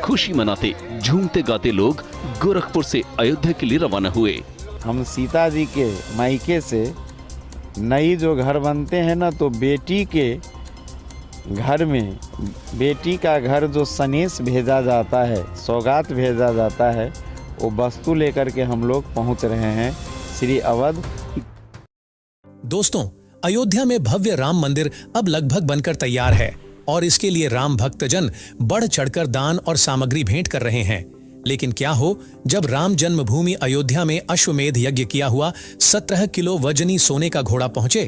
खुशी मनाते झूमते गाते लोग गोरखपुर से अयोध्या के लिए रवाना हुए। हम सीता जी के मायके से नई जो घर बनते हैं ना, तो बेटी के घर में बेटी का घर जो सनेश भेजा जाता है, सौगात भेजा जाता है, वो वस्तु लेकर के हम लोग पहुंच रहे हैं श्री अवध। दोस्तों, अयोध्या में भव्य राम मंदिर अब लगभग बनकर तैयार है और इसके लिए राम भक्तजन बढ़ चढ़कर दान और सामग्री भेंट कर रहे हैं। लेकिन क्या हो जब राम जन्मभूमि अयोध्या में अश्वमेध यज्ञ किया हुआ 17 किलो वजनी सोने का घोड़ा पहुंचे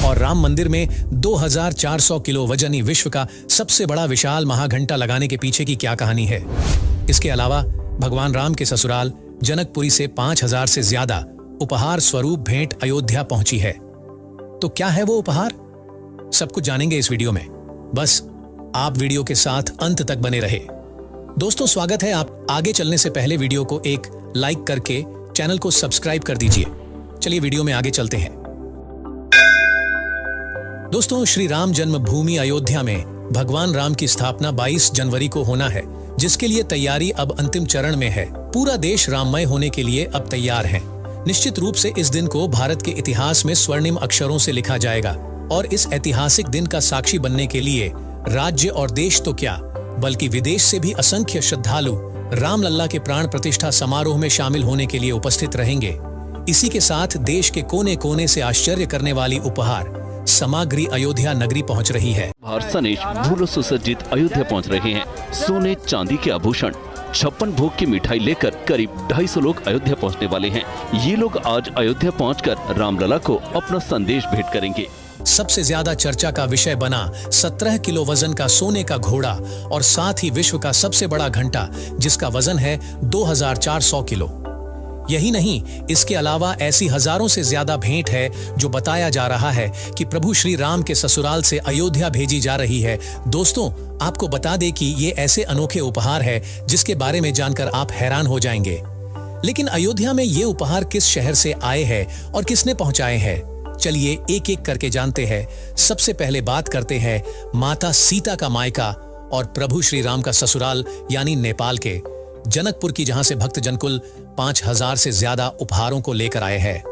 और राम मंदिर में 2400 किलो वजनी विश्व का सबसे बड़ा विशाल महाघंटा लगाने के पीछे की क्या कहानी है। इसके अलावा भगवान राम के ससुराल जनकपुरी से 5000 से ज्यादा उपहार स्वरूप भेंट अयोध्या पहुंची है। तो क्या है वो उपहार, सब कुछ जानेंगे इस वीडियो में। बस आप वीडियो के साथ अंत तक बने रहे। दोस्तों, स्वागत है। आप आगे चलने से पहले वीडियो को एक लाइक करके चैनल को सब्सक्राइब कर दीजिए। चलिए वीडियो में आगे चलते हैं। दोस्तों, श्री राम जन्मभूमि अयोध्या में भगवान राम की स्थापना 22 जनवरी को होना है, जिसके लिए तैयारी अब अंतिम चरण में है। पूरा देश राममय होने के लिए अब तैयार है। निश्चित रूप से इस दिन को भारत के इतिहास में स्वर्णिम अक्षरों से लिखा जाएगा और इस ऐतिहासिक दिन का साक्षी बनने के लिए राज्य और देश तो क्या, बल्कि विदेश से भी असंख्य श्रद्धालु रामलल्ला के प्राण प्रतिष्ठा समारोह में शामिल होने के लिए उपस्थित रहेंगे। इसी के साथ देश के कोने कोने से आश्चर्य करने वाली उपहार सामग्री अयोध्या नगरी पहुंच रही है। सनेश फूलों सुसज्जित अयोध्या पहुंच रहे हैं। सोने चांदी के आभूषण, 56 भोग की मिठाई लेकर करीब 250 लोग अयोध्या पहुंचने वाले हैं। ये लोग आज अयोध्या पहुंचकर रामलला को अपना संदेश भेंट करेंगे। सबसे ज्यादा चर्चा का विषय बना 17 किलो वजन का सोने का घोड़ा और साथ ही विश्व का सबसे बड़ा घंटा, जिसका वजन है 2400 किलो। यही नहीं, इसके अलावा ऐसी हजारों से ज्यादा भेंट है जो बताया जा रहा है कि प्रभु श्री राम के ससुराल से अयोध्या भेजी जा रही है। दोस्तों, आपको बता दें कि ये ऐसे अनोखे उपहार है जिसके बारे में जानकर आप हैरान हो जाएंगे। लेकिन अयोध्या में ये उपहार किस शहर से आए हैं और किसने पहुंचाए हैं, चलिए एक एक करके जानते हैं। सबसे पहले बात करते हैं माता सीता का मायका और प्रभु श्री राम का ससुराल यानी नेपाल के जनकपुर की, जहां से भक्त जनकुल 5000 से ज्यादा उपहारों को लेकर आए हैं।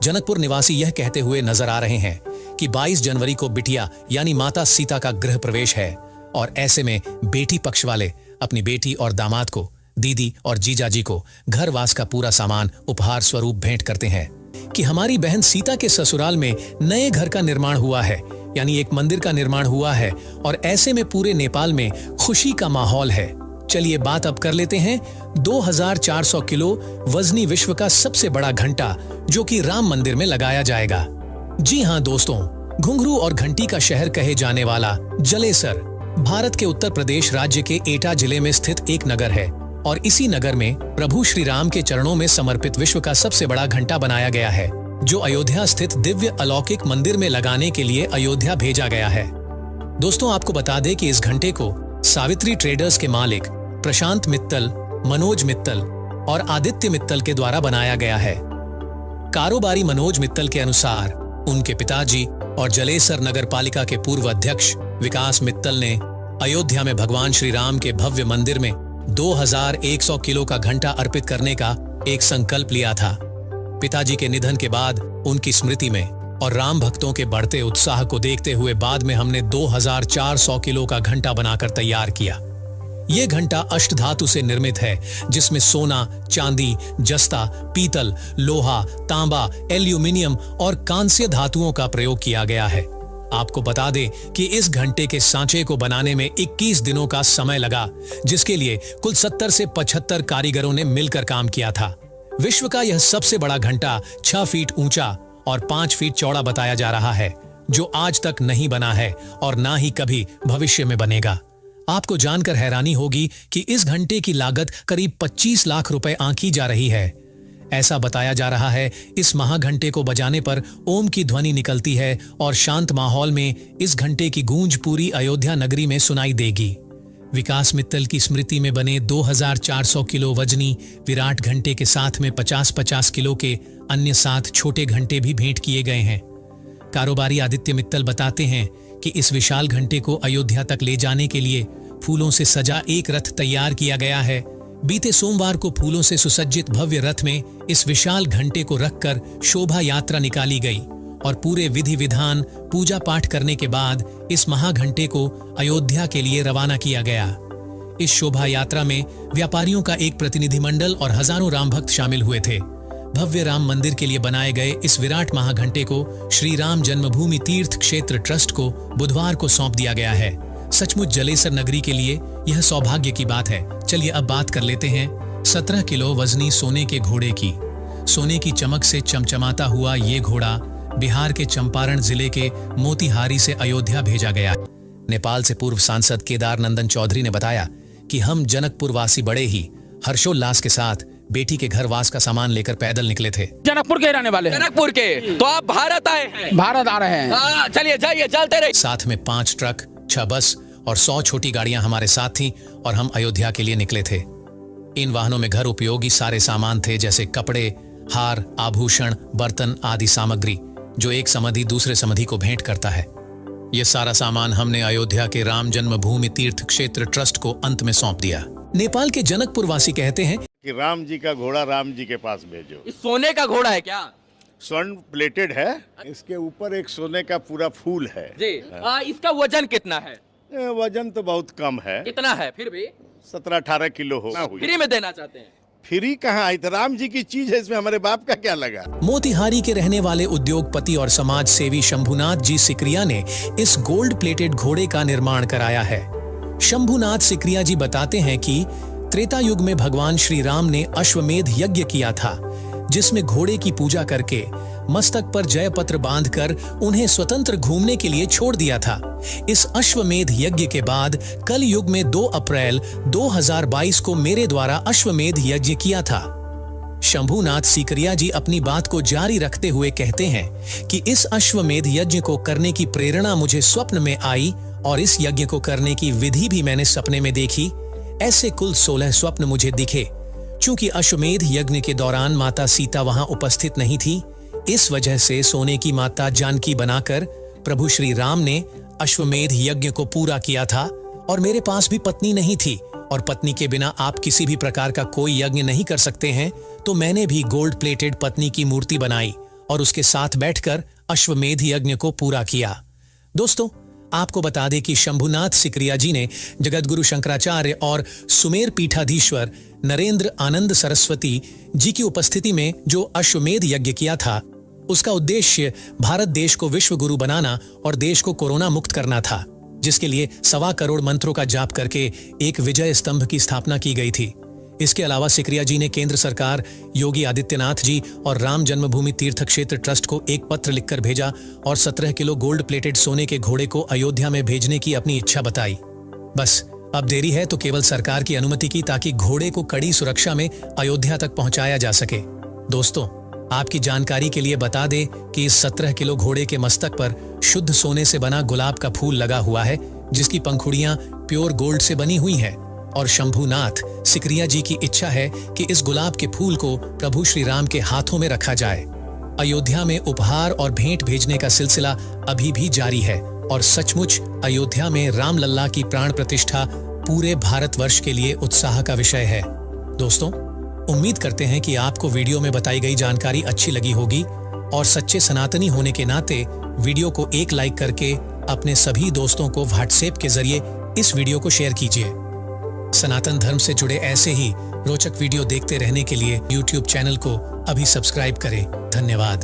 जनकपुर निवासी यह कहते हुए नजर आ रहे हैं कि 22 जनवरी को बिटिया यानी माता सीता का गृह प्रवेश है और ऐसे में बेटी पक्ष वाले अपनी बेटी और दामाद को, दीदी और जीजाजी को घरवास का पूरा सामान उपहार स्वरूप भेंट करते हैं कि हमारी बहन सीता के ससुराल में नए घर का निर्माण हुआ है, यानी एक मंदिर का निर्माण हुआ है और ऐसे में पूरे नेपाल में खुशी का माहौल है। चलिए बात अब कर लेते हैं 2400 किलो वजनी विश्व का सबसे बड़ा घंटा जो कि राम मंदिर में लगाया जाएगा। जी हां दोस्तों, घुंघरू और घंटी का शहर कहे जाने वाला जलेसर भारत के उत्तर प्रदेश राज्य के एटा जिले में स्थित एक नगर है और इसी नगर में प्रभु श्री राम के चरणों में समर्पित विश्व का सबसे बड़ा घंटा बनाया गया है, जो अयोध्या स्थित दिव्य अलौकिक मंदिर में लगाने के लिए अयोध्या भेजा गया है। दोस्तों, आपको बता दें कि इस घंटे को सावित्री ट्रेडर्स के मालिक प्रशांत मित्तल, मनोज मित्तल और आदित्य मित्तल के द्वारा बनाया गया है। कारोबारी मनोज मित्तल के अनुसार उनके पिताजी और जलेसर नगर पालिका के पूर्व अध्यक्ष विकास मित्तल ने अयोध्या में भगवान श्री राम के भव्य मंदिर में 2100 किलो का घंटा अर्पित करने का एक संकल्प लिया था। पिताजी के निधन के बाद उनकी स्मृति में और राम भक्तों के बढ़ते उत्साह को देखते हुए बाद में हमने 2400 किलो का घंटा बनाकर तैयार किया। ये घंटा अष्टधातु से निर्मित है, जिसमें सोना, चांदी, जस्ता, पीतल, लोहा, तांबा, एल्यूमिनियम और कांस्य धातुओं का प्रयोग किया गया है। आपको बता दें कि इस घंटे के सांचे को बनाने में 21 दिनों का समय लगा, जिसके लिए कुल 70 से 75 कारीगरों ने मिलकर काम किया था। विश्व का यह सबसे बड़ा घंटा 6 फीट ऊंचा और 5 फीट चौड़ा बताया जा रहा है, जो आज तक नहीं बना है और ना ही कभी भविष्य में बनेगा। आपको जानकर हैरानी होगी कि इस घंटे की लागत करीब 25 लाख रुपए आंकी जा रही है। ऐसा बताया जा रहा है इस महाघंटे को बजाने पर ओम की ध्वनि निकलती है और शांत माहौल में इस घंटे की गूंज पूरी अयोध्या नगरी में सुनाई देगी। विकास मित्तल की स्मृति में बने 2400 किलो वजनी विराट घंटे के साथ में 50-50 किलो के अन्य 7 छोटे घंटे भी भेंट किए गए हैं। कारोबारी आदित्य मित्तल बताते हैं कि इस विशाल घंटे को अयोध्या तक ले जाने के लिए फूलों से सजा एक रथ तैयार किया गया है। बीते सोमवार को फूलों से सुसज्जित भव्य रथ में इस विशाल घंटे को रखकर शोभा यात्रा निकाली गई और पूरे विधि विधान पूजा पाठ करने के बाद इस महाघंटे को अयोध्या के लिए रवाना किया गया। इस शोभा यात्रा में व्यापारियों का एक प्रतिनिधिमंडल और हजारों राम भक्त शामिल हुए थे। भव्य राम मंदिर के लिए बनाए गए इस विराट महाघंटे को श्री राम जन्मभूमि तीर्थ क्षेत्र ट्रस्ट को बुधवार को सौंप दिया गया है। सचमुच जलेसर नगरी के लिए यह सौभाग्य की बात है। चलिए अब बात कर लेते हैं 17 किलो वजनी सोने के घोड़े की। सोने की चमक से चमचमाता हुआ ये घोड़ा बिहार के चंपारण जिले के मोतिहारी से अयोध्या भेजा गया। नेपाल से पूर्व सांसद केदार नंदन चौधरी ने बताया कि हम जनकपुर वासी बड़े ही हर्षोल्लास के साथ बेटी के घर वास का सामान लेकर पैदल निकले थे। जनकपुर के रहने वाले हैं। जनकपुर के तो आप भारत आए हैं? भारत आ रहे हैं। चलिए जाइए, चलते रहिए। साथ में 5 ट्रक, 6 बस और 100 छोटी गाड़ियां हमारे साथ थीं और हम अयोध्या के लिए निकले थे। इन वाहनों में घर उपयोगी सारे सामान थे, जैसे कपड़े, हार, आभूषण, बर्तन आदि सामग्री जो एक समधि दूसरे समधि को भेंट करता है। ये सारा सामान हमने अयोध्या के राम जन्मभूमि तीर्थ क्षेत्र ट्रस्ट को अंत में सौंप दिया। नेपाल के जनकपुर वासी कहते हैं कि राम जी का घोड़ा राम जी के पास भेजो। इस सोने का घोड़ा है क्या? स्वर्ण प्लेटेड है, इसके ऊपर एक सोने का पूरा फूल है जी। इसका वजन कितना है? वजन तो बहुत कम है, कितना है फिर भी? 17-18 किलो हो। फ्री में देना चाहते हैं? फ्री कहाँ आई, तो राम जी की चीज है, इसमें हमारे बाप का क्या लगा। मोतिहारी के रहने वाले उद्योगपति और समाज सेवी शंभुनाथ जी सिकरिया ने इस गोल्ड प्लेटेड घोड़े का निर्माण कराया है। शंभुनाथ सिकरिया जी बताते हैं कि त्रेता युग में भगवान श्री राम ने अश्वमेध यज्ञ किया था, जिसमें घोड़े की पूजा करके मस्तक पर जय पत्र बांधकर उन्हें स्वतंत्र घूमने के लिए छोड़ दिया था। इस अश्वमेध यज्ञ के बाद कल युग में 2 अप्रैल 2022 को मेरे द्वारा अश्वमेध यज्ञ किया था। शंभुनाथ सिकरिया जी अपनी बात को जारी रखते हुए कहते हैं कि इस अश्वमेध यज्ञ को करने की प्रेरणा मुझे स्वप्न में आई और इस यज्ञ को करने की विधि भी मैंने सपने में देखी। ऐसे कुल 16 स्वप्न मुझे दिखे। चूंकि अश्वमेध यज्ञ के दौरान माता सीता वहां उपस्थित नहीं थी, इस वजह से सोने की माता जानकी बनाकर प्रभु श्री राम ने अश्वमेध यज्ञ को पूरा किया था। और मेरे पास भी पत्नी नहीं थी और पत्नी के बिना आप किसी भी प्रकार का कोई यज्ञ नहीं कर सकते हैं, तो मैंने भी गोल्ड प्लेटेड पत्नी की मूर्ति बनाई और उसके साथ बैठकर अश्वमेध यज्ञ को पूरा किया। दोस्तों, आपको बता दें कि शंभुनाथ सिकरिया जी ने जगतगुरु शंकराचार्य और सुमेर पीठाधीश्वर नरेंद्र आनंद सरस्वती जी की उपस्थिति में जो अश्वमेध यज्ञ किया था, उसका उद्देश्य भारत देश को विश्व गुरु बनाना और देश को कोरोना मुक्त करना था, जिसके लिए 1.25 करोड़ मंत्रों का जाप करके एक विजय स्तंभ की स्थापना की गई थी। इसके अलावा सिकरिया जी ने केंद्र सरकार, योगी आदित्यनाथ जी और राम जन्मभूमि तीर्थ क्षेत्र ट्रस्ट को एक पत्र लिखकर भेजा और 17 किलो गोल्ड प्लेटेड सोने के घोड़े को अयोध्या में भेजने की अपनी इच्छा बताई। बस अब देरी है तो केवल सरकार की अनुमति की, ताकि घोड़े को कड़ी सुरक्षा में अयोध्या तक पहुंचाया जा सके। दोस्तों, आपकी जानकारी के लिए बता दें कि इस 17 किलो घोड़े के मस्तक पर शुद्ध सोने से बना गुलाब का फूल लगा हुआ है, जिसकी पंखुड़ियां प्योर गोल्ड से बनी हुई हैं। और शंभुनाथ सिकरिया जी की इच्छा है कि इस गुलाब के फूल को प्रभु श्री राम के हाथों में रखा जाए। अयोध्या में उपहार और भेंट भेजने का सिलसिला अभी भी जारी है और सचमुच अयोध्या में राम लल्ला की प्राण प्रतिष्ठा पूरे भारतवर्ष के लिए उत्साह का विषय है। दोस्तों, उम्मीद करते हैं कि आपको वीडियो में बताई गई जानकारी अच्छी लगी होगी और सच्चे सनातनी होने के नाते वीडियो को एक लाइक करके अपने सभी दोस्तों को व्हाट्सएप के जरिए इस वीडियो को शेयर कीजिए। सनातन धर्म से जुड़े ऐसे ही रोचक वीडियो देखते रहने के लिए YouTube चैनल को अभी सब्सक्राइब करें। धन्यवाद।